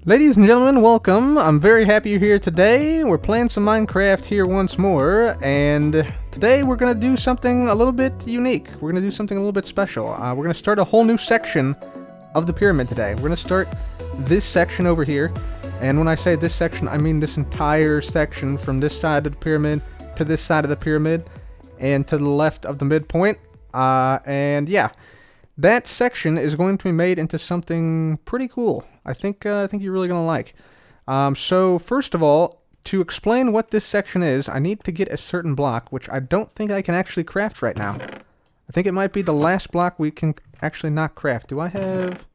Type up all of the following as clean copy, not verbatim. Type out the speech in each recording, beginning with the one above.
Ladies and gentlemen, welcome. I'm very happy you're here today. We're playing some Minecraft here once more, and today we're going to do something a little bit unique. We're going to do something a little bit special. We're going to start a whole new section of the pyramid today. We're going to start this section over here, and when I say this section, I mean this entire section from this side of the pyramid to this side of the pyramid and to the left of the midpoint. And yeah, that section is going to be made into something pretty cool. I think you're really going to like. So first of all, to explain what this section is, I need to get a certain block, which I don't think I can actually craft right now. I think it might be the last block we can actually not craft. Do I have...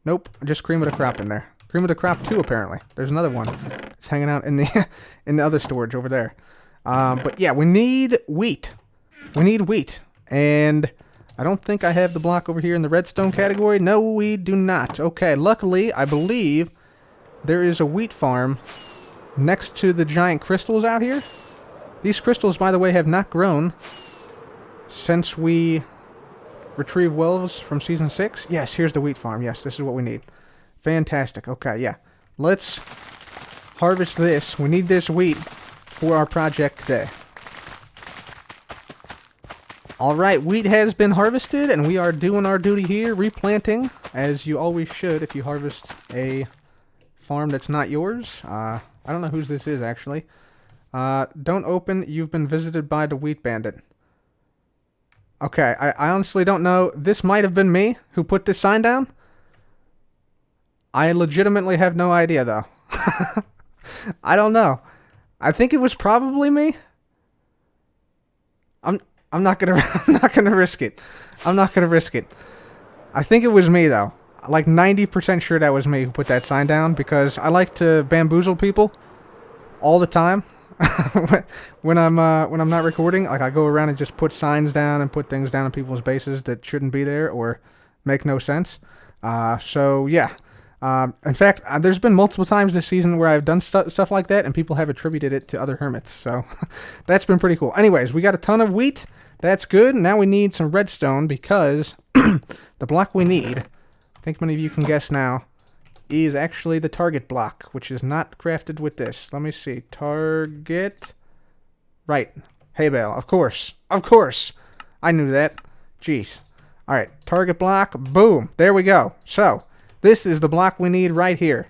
Nope, just cream of the crop in there. Cream of the crop 2, apparently. There's another one. It's hanging out in the in the other storage over there. But yeah, we need wheat. We need wheat. And I don't think I have the block over here in the redstone category. No, we do not. Okay, luckily, I believe there is a wheat farm next to the giant crystals out here. These crystals, by the way, have not grown since we retrieved wells from Season 6. Yes, here's the wheat farm. Yes, this is what we need. Fantastic. Okay, yeah. Let's harvest this. We need this wheat for our project today. Alright, wheat has been harvested, and we are doing our duty here, replanting, as you always should if you harvest a farm that's not yours. I don't know whose this is, actually. Don't open, you've been visited by the wheat bandit. Okay, I honestly don't know. This might have been me who put this sign down. I legitimately have no idea, though. I don't know. I think it was probably me. I'm not gonna risk it. I'm not gonna risk it. I think it was me though. Like 90% sure that was me who put that sign down, because I like to bamboozle people all the time when I'm not recording. Like I go around and just put signs down and put things down in people's bases that shouldn't be there or make no sense. So yeah. In fact, there's been multiple times this season where I've done stuff like that, and people have attributed it to other hermits. So that's been pretty cool. Anyways, we got a ton of wheat. That's good. Now we need some redstone, because the block we need, I think many of you can guess now, is actually the target block, which is not crafted with this. Let me see. Target. Right. Hay bale. Of course. Of course. I knew that. Jeez. All right. Target block. Boom. There we go. So this is the block we need right here.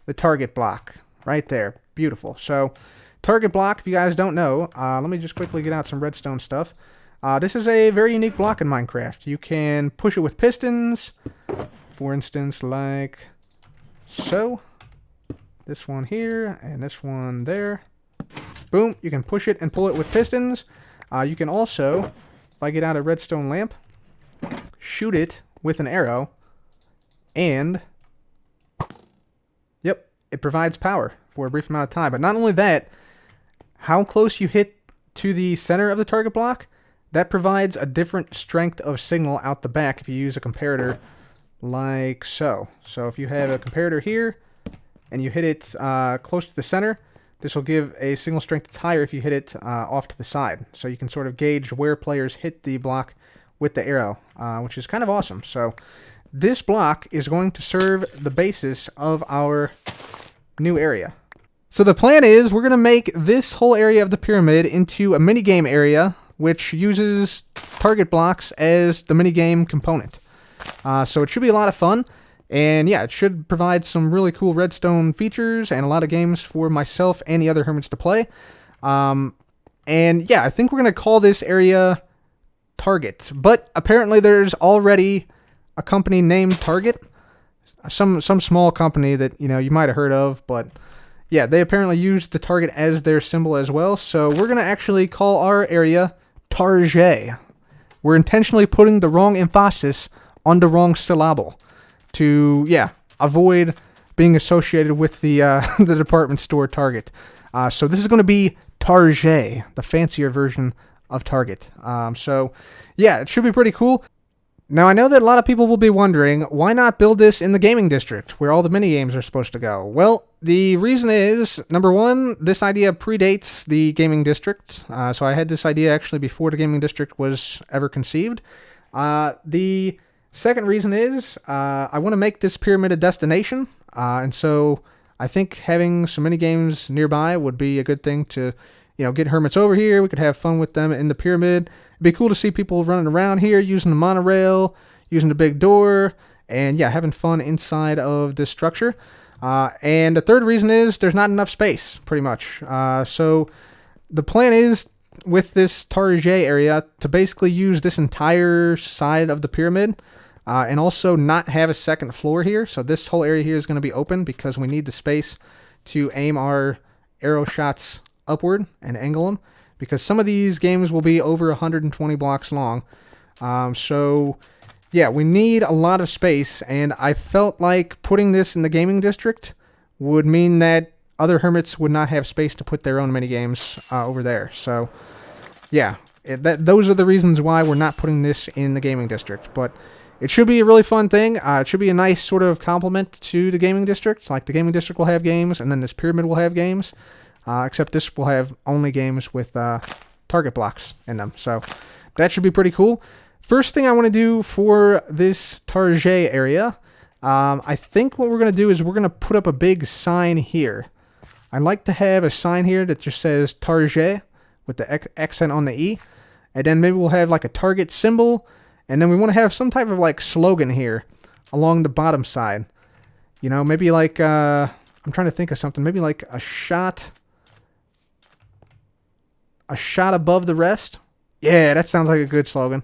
The target block. Right there. Beautiful. So, target block, if you guys don't know, let me just quickly get out some redstone stuff. This is a very unique block in Minecraft. You can push it with pistons. For instance, like so. This one here, and this one there. Boom. You can push it and pull it with pistons. You can also, if I get out a redstone lamp, shoot it with an arrow. And, yep, it provides power for a brief amount of time. But not only that, how close you hit to the center of the target block, that provides a different strength of signal out the back if you use a comparator like so. So if you have a comparator here, and you hit it close to the center, this will give a signal strength that's higher if you hit it off to the side. So you can sort of gauge where players hit the block with the arrow, which is kind of awesome. So this block is going to serve the basis of our new area. So the plan is we're going to make this whole area of the pyramid into a minigame area, which uses target blocks as the minigame component. So it should be a lot of fun. And yeah, it should provide some really cool redstone features and a lot of games for myself and the other hermits to play. And yeah, I think we're going to call this area Target. But apparently there's already a company named Target, some small company that you might have heard of, but yeah, they apparently use the target as their symbol as well. So we're gonna actually call our area Targét. We're intentionally putting the wrong emphasis on the wrong syllable to avoid being associated with the the department store Target. So this is going to be Targét, the fancier version of Target. So yeah, it should be pretty cool. Now, I know that a lot of people will be wondering, why not build this in the gaming district, where all the mini-games are supposed to go? Well, the reason is, number one, this idea predates the gaming district. So I had this idea actually before the gaming district was ever conceived. The Second reason is I want to make this pyramid a destination, and so I think having some mini games nearby would be a good thing to, get hermits over here. We could have fun with them in the pyramid. It'd be cool to see people running around here using the monorail, using the big door, and yeah, having fun inside of this structure. And the third reason is there's not enough space, pretty much. So the plan is with this Targét area to basically use this entire side of the pyramid. And also not have a second floor here. So this whole area here is going to be open because we need the space to aim our arrow shots upward and angle them. Because some of these games will be over 120 blocks long. So yeah, we need a lot of space. And I felt like putting this in the gaming district would mean that other hermits would not have space to put their own minigames over there. So yeah, those are the reasons why we're not putting this in the gaming district. But it should be a really fun thing. It should be a nice sort of complement to the gaming district. Like the gaming district will have games, and then this pyramid will have games. Except this will have only games with target blocks in them. So that should be pretty cool. First thing I want to do for this Targét area, I think what we're going to do is we're going to put up a big sign here. I'd like to have a sign here that just says Targét with the accent on the E. And then maybe we'll have like a target symbol. And then we want to have some type of like slogan here along the bottom side. Maybe like, I'm trying to think of something. Maybe like a shot above the rest. Yeah, that sounds like a good slogan.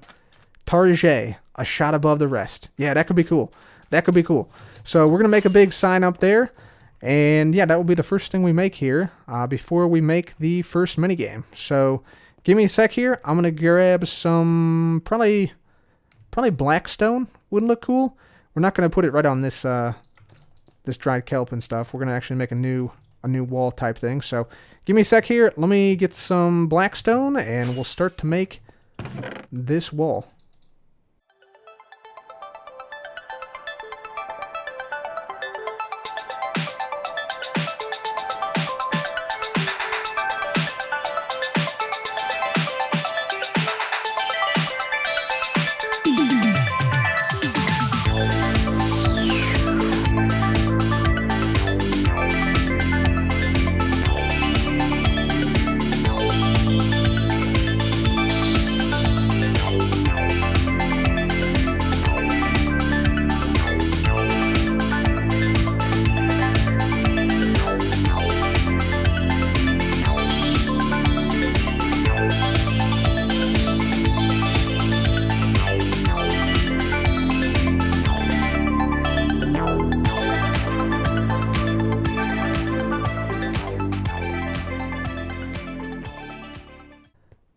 Targét, a shot above the rest. Yeah, that could be cool. That could be cool. So we're going to make a big sign up there. And yeah, that will be the first thing we make here before we make the first minigame. So give me a sec here. I'm going to grab some probably black stone would look cool. We're not going to put it right on this this dried kelp and stuff. We're going to actually make a new wall type thing. So give me a sec here. Let me get some black stone and we'll start to make this wall.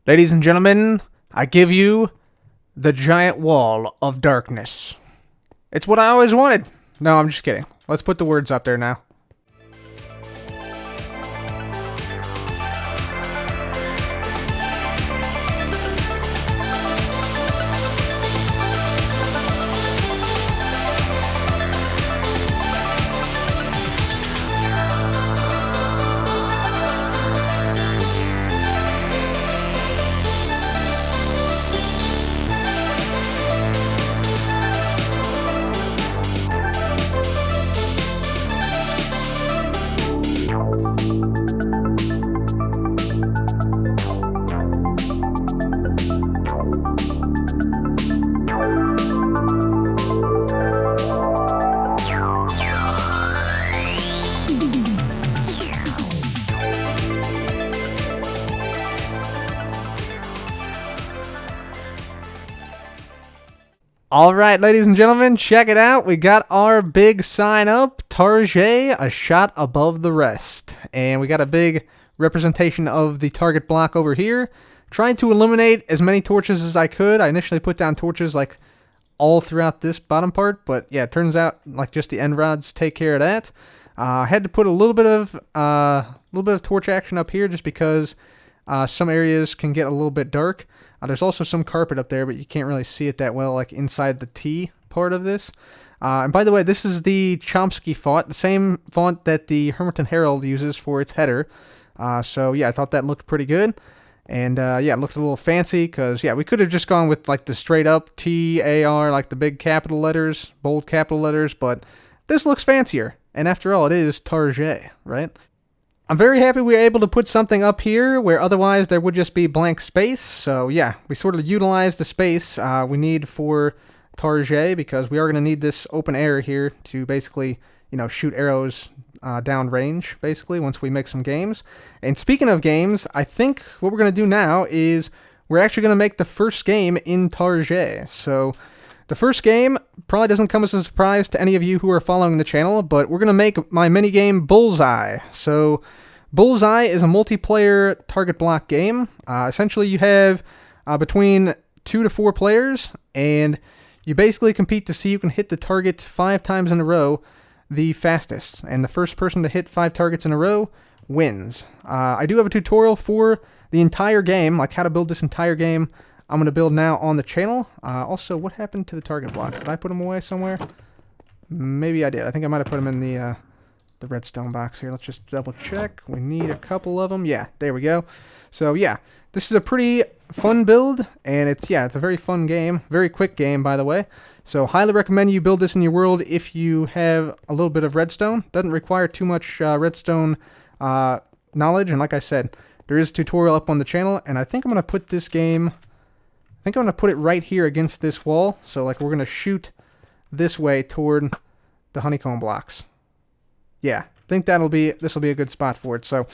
Ladies and gentlemen, I give you the giant wall of darkness. It's what I always wanted. No, I'm just kidding. Let's put the words up there now. All right, ladies and gentlemen, check it out. We got our big sign up, Targét, a shot above the rest. And we got a big representation of the target block over here. Trying to eliminate as many torches as I could. I initially put down torches like all throughout this bottom part, but yeah, it turns out like just the end rods take care of that. I had to put a little bit of torch action up here just because some areas can get a little bit dark. There's also some carpet up there, but you can't really see it that well, like inside the T part of this. And by the way, this is the Chomsky font, the same font that the Hermiton Herald uses for its header. So yeah, I thought that looked pretty good. And yeah, it looked a little fancy because, yeah, we could have just gone with like the straight up TAR, like the big capital letters, bold capital letters, but this looks fancier. And after all, it is Targét, right? I'm very happy we were able to put something up here where otherwise there would just be blank space. So yeah, we sort of utilized the space we need for Targét because we are going to need this open air here to basically, you know, shoot arrows down range, basically, once we make some games. And speaking of games, I think what we're going to do now is we're actually going to make the first game in Targét. So the first game probably doesn't come as a surprise to any of you who are following the channel, but we're going to make my minigame Bullseye. So Bullseye is a multiplayer target block game. Essentially, you have between 2 to 4 players, and you basically compete to see who can hit the target 5 times in a row the fastest, and the first person to hit 5 targets in a row wins. I do have a tutorial for the entire game, like how to build this entire game. I'm going to build now on the channel. Also, what happened to the target blocks? Did I put them away somewhere? Maybe I did. I think I might have put them in the redstone box here. Let's just double check. We need a couple of them. Yeah, there we go. So yeah, this is a pretty fun build, and it's a very fun game. Very quick game, by the way. So highly recommend you build this in your world if you have a little bit of redstone. Doesn't require too much redstone knowledge, and like I said, there is a tutorial up on the channel, and I think I'm going to put this game, I think I'm going to put it right here against this wall. So like we're going to shoot this way toward the honeycomb blocks. Yeah, I think this will be a good spot for it. So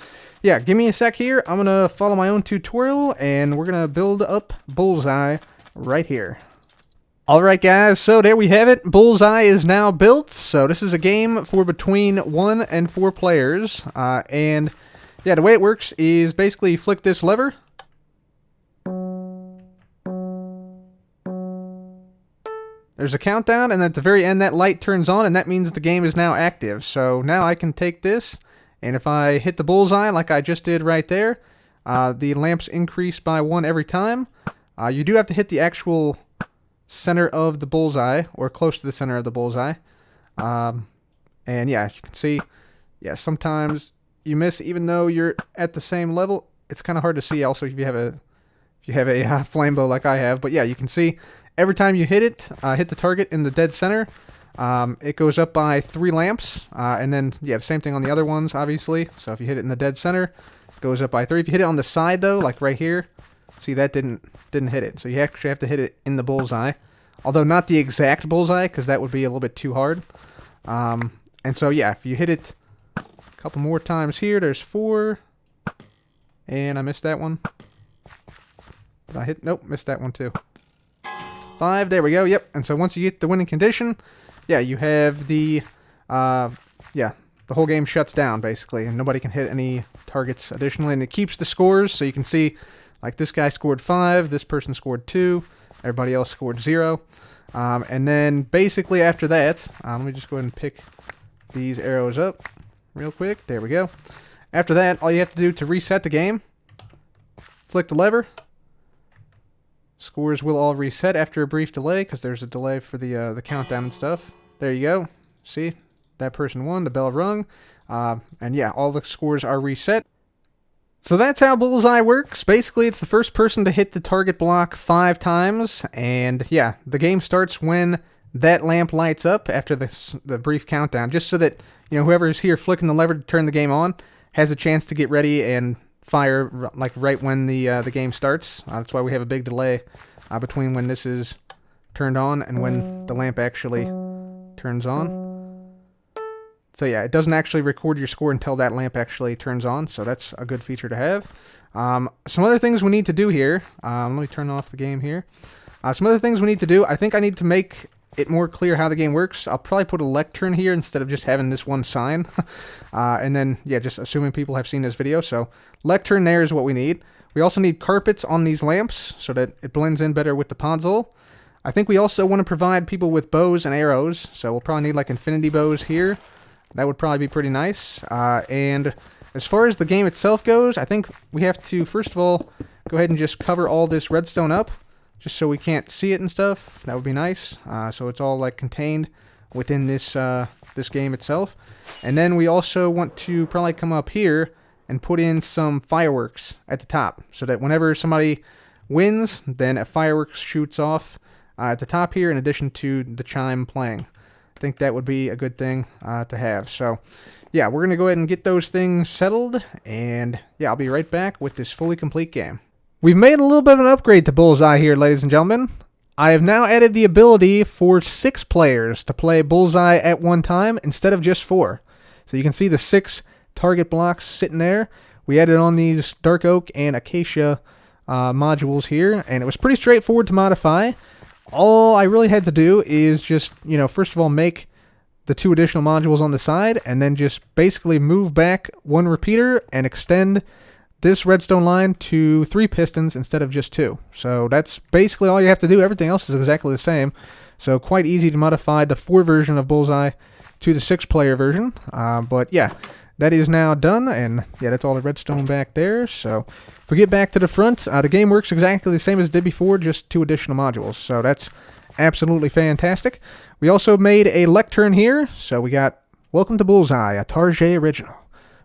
yeah, give me a sec here. I'm going to follow my own tutorial, and we're going to build up Bullseye right here. Alright guys, so there we have it. Bullseye is now built. So this is a game for between 1 and 4 players. And yeah, the way it works is basically you flick this lever. There's a countdown, and at the very end that light turns on, and that means the game is now active. So now I can take this, and if I hit the bullseye like I just did right there, the lamps increase by 1 every time. You do have to hit the actual center of the bullseye, or close to the center of the bullseye. And yeah, as you can see, yeah, sometimes you miss even though you're at the same level. It's kind of hard to see also if you have a flame bow like I have. But yeah, you can see every time you hit it, hit the target in the dead center, it goes up by 3 lamps. And then yeah, the same thing on the other ones, obviously. So if you hit it in the dead center, it goes up by 3. If you hit it on the side though, like right here, see, that didn't hit it. So you actually have to hit it in the bullseye. Although not the exact bullseye, because that would be a little bit too hard. And so yeah, if you hit it a couple more times here, there's 4. And I missed that one. Did I hit? Nope, missed that one too. 5, there we go, yep. And so once you get the winning condition, yeah, you have the, yeah, the whole game shuts down, basically. And nobody can hit any targets additionally. And it keeps the scores, so you can see, like, this guy scored 5, this person scored 2, everybody else scored 0. And then basically after that, let me just go ahead and pick these arrows up real quick. There we go. After that, all you have to do to reset the game, flick the lever. Scores will all reset after a brief delay, because there's a delay for the countdown and stuff. There you go. See? That person won. The bell rung. And yeah, all the scores are reset. So that's how Bullseye works. Basically, it's the first person to hit the target block 5 times. And yeah, the game starts when that lamp lights up after the brief countdown. Just so that, you know, whoever's here flicking the lever to turn the game on has a chance to get ready and fire like right when the game starts. That's why we have a big delay between when this is turned on and when the lamp actually turns on. So yeah, it doesn't actually record your score until that lamp actually turns on, so that's a good feature to have. Some other things we need to do here. Let me turn off the game here. Some other things we need to do. I think I need to make it more clear how the game works. I'll probably put a lectern here instead of just having this one sign. And then, yeah, just assuming people have seen this video. So lectern there is what we need. We also need carpets on these lamps so that it blends in better with the console. I think we also want to provide people with bows and arrows. So we'll probably need like infinity bows here. That would probably be pretty nice. And as far as the game itself goes, I think we have to, first of all, go ahead and just cover all this redstone up, just so we can't see it and stuff. That would be nice. So it's all like contained within this this game itself. And then we also want to probably come up here and put in some fireworks at the top, so that whenever somebody wins, then a fireworks shoots off at the top here in addition to the chime playing. I think that would be a good thing to have. So yeah, we're going to go ahead and get those things settled, and yeah, I'll be right back with this fully complete game. We've made a little bit of an upgrade to Bullseye here, ladies and gentlemen. I have now added the ability for 6 players to play Bullseye at one time instead of just 4. So you can see the 6 target blocks sitting there. We added on these dark oak and acacia modules here, and it was pretty straightforward to modify. All I really had to do is just, first of all, make the 2 additional modules on the side, and then just basically move back 1 repeater and extend this redstone line to 3 pistons instead of just 2. So that's basically all you have to do. Everything else is exactly the same. So quite easy to modify the 4 version of Bullseye to the 6-player version. But yeah, that is now done, and yeah, that's all the redstone back there. So if we get back to the front, the game works exactly the same as it did before, just 2 additional modules. So that's absolutely fantastic. We also made a lectern here. So we got Welcome to Bullseye, a Targét original.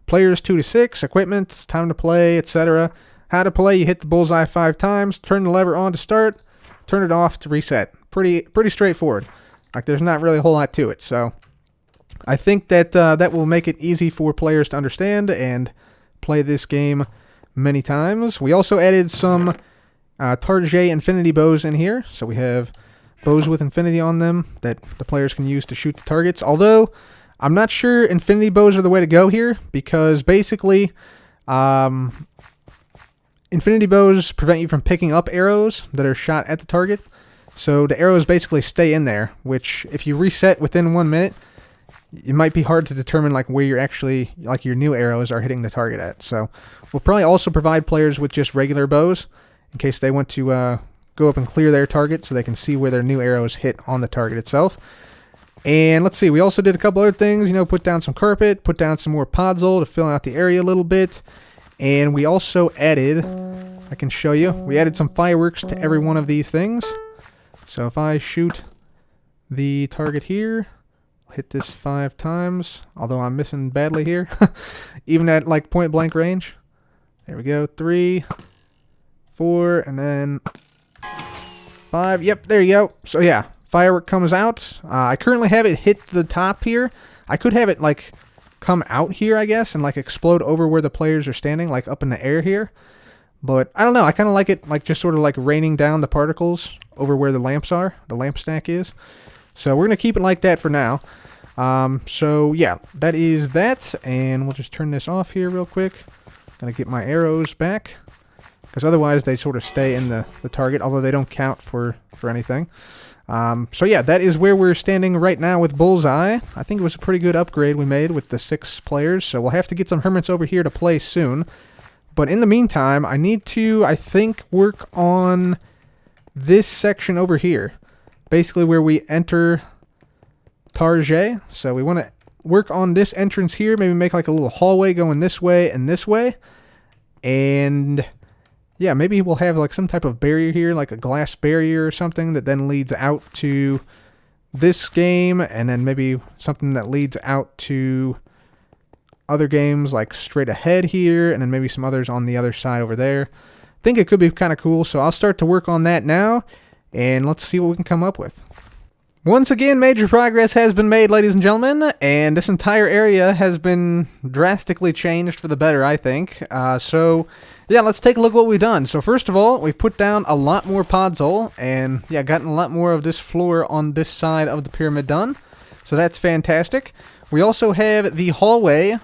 Players 2 to 6, equipment, time to play, etc. How to play: you hit the bullseye 5 times, turn the lever on to start, turn it off to reset. Pretty straightforward. Like, there's not really a whole lot to it. So I think that that will make it easy for players to understand and play this game many times. We also added some Targét infinity bows in here. So we have bows with infinity on them that the players can use to shoot the targets. Although I'm not sure infinity bows are the way to go here, because basically infinity bows prevent you from picking up arrows that are shot at the target. So the arrows basically stay in there, which if you reset within 1 minute, it might be hard to determine like where you're actually, like, your new arrows are hitting the target at. So we'll probably also provide players with just regular bows in case they want to go up and clear their target so they can see where their new arrows hit on the target itself. And let's see, we also did a couple other things, put down some carpet, put down some more podzol to fill out the area a little bit. And we also added, I can show you, we added some fireworks to every one of these things. So if I shoot the target here, I'll hit this 5 times, although I'm missing badly here, even at like point blank range. There we go, 3, 4, and then 5. Yep, there you go. So yeah, firework comes out. I currently have it hit the top here. I could have it like come out here, I guess, and like explode over where the players are standing, like up in the air here. But I don't know, I kind of like it like just sort of like raining down the particles over where the lamps are, the lamp stack is. So we're going to keep it like that for now. So yeah, that is that, and we'll just turn this off here real quick. Gonna get my arrows back, because otherwise they sort of stay in the target, although they don't count for anything. So yeah, that is where we're standing right now with Bullseye. I think it was a pretty good upgrade we made with the 6 players, so we'll have to get some hermits over here to play soon. But in the meantime, I need to, I think, work on this section over here. Basically where we enter Targét. So we want to work on this entrance here, maybe make like a little hallway going this way and this way. And yeah, maybe we'll have like some type of barrier here, like a glass barrier or something that then leads out to this game, and then maybe something that leads out to other games like straight ahead here, and then maybe some others on the other side over there. I think it could be kind of cool, so I'll start to work on that now, and let's see what we can come up with. Once again, major progress has been made, ladies and gentlemen, and this entire area has been drastically changed for the better, I think. So yeah, let's take a look at what we've done. So first of all, we've put down a lot more podzol, and yeah, gotten a lot more of this floor on this side of the pyramid done. So that's fantastic. We also have the hallway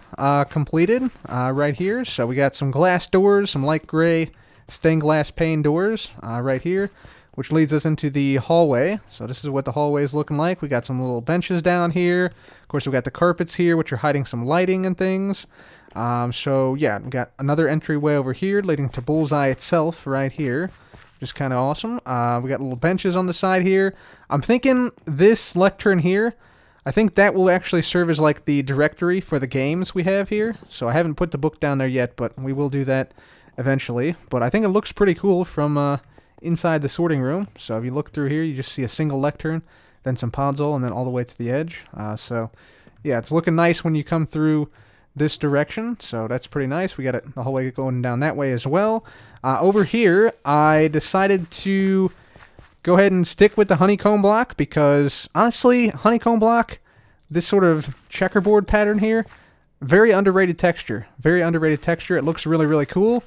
completed right here. So we got some glass doors, some light gray stained glass pane doors right here, which leads us into the hallway. So this is what the hallway is looking like. We got some little benches down here. Of course, we got the carpets here, which are hiding some lighting and things. So yeah, we got another entryway over here leading to Bullseye itself right here, which is kind of awesome. We got little benches on the side here. I'm thinking this lectern here, I think that will actually serve as like the directory for the games we have here. So I haven't put the book down there yet, but we will do that eventually. But I think it looks pretty cool from inside the sorting room. So if you look through here, you just see a single lectern, then some podzol, and then all the way to the edge. So yeah, it's looking nice when you come through this direction, so that's pretty nice. We got it the whole way going down that way as well. Over here, I decided to go ahead and stick with the honeycomb block because, honestly, honeycomb block, this sort of checkerboard pattern here, very underrated texture. Very underrated texture. It looks really, really cool.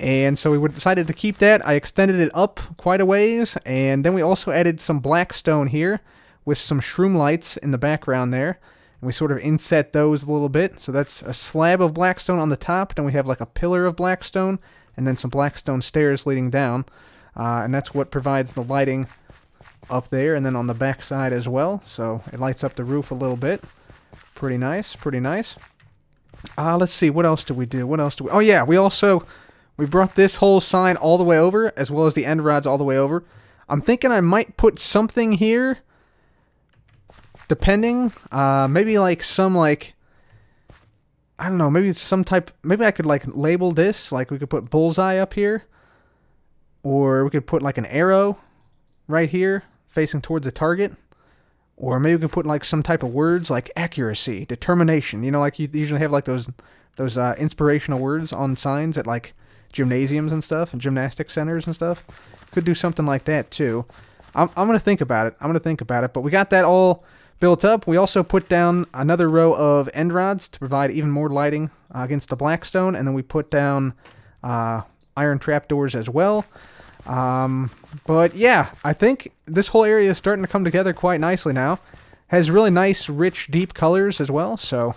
And so we decided to keep that. I extended it up quite a ways, and then we also added some black stone here with some shroom lights in the background there. And we sort of inset those a little bit. So that's a slab of black stone on the top, then we have like a pillar of black stone, and then some black stone stairs leading down. And that's what provides the lighting up there, and then on the back side as well. So it lights up the roof a little bit. Pretty nice, pretty nice. Let's see, what else do we do? What else do we... Oh yeah, we brought this whole sign all the way over, as well as the end rods all the way over. I'm thinking I might put something here, depending. Maybe like some, like, I don't know, maybe it's some type... Maybe I could, like, label this. Like, we could put Bullseye up here. Or we could put, like, an arrow right here, facing towards the target. Or maybe we could put, like, some type of words, like accuracy, determination. You know, like, you usually have, like, those inspirational words on signs at, like, gymnasiums and stuff, and gymnastic centers and stuff. Could do something like that, too. I'm going to think about it. But we got that all built up. We also put down another row of end rods to provide even more lighting against the black stone. And then we put down iron trapdoors as well. But yeah, I think this whole area is starting to come together quite nicely now. Has really nice, rich, deep colors as well. So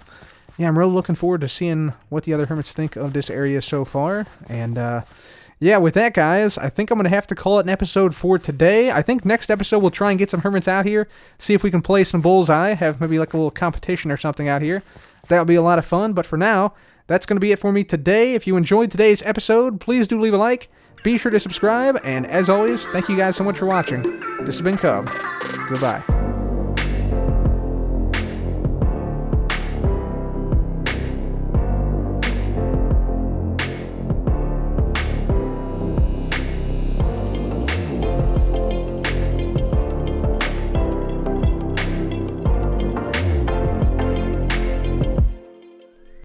yeah, I'm really looking forward to seeing what the other hermits think of this area so far. And yeah, with that, guys, I think I'm going to have to call it an episode for today. I think next episode we'll try and get some hermits out here, see if we can play some Bullseye, have maybe like a little competition or something out here. That would be a lot of fun. But for now, that's going to be it for me today. If you enjoyed today's episode, please do leave a like. Be sure to subscribe, and as always, thank you guys so much for watching. This has been Cub. Goodbye.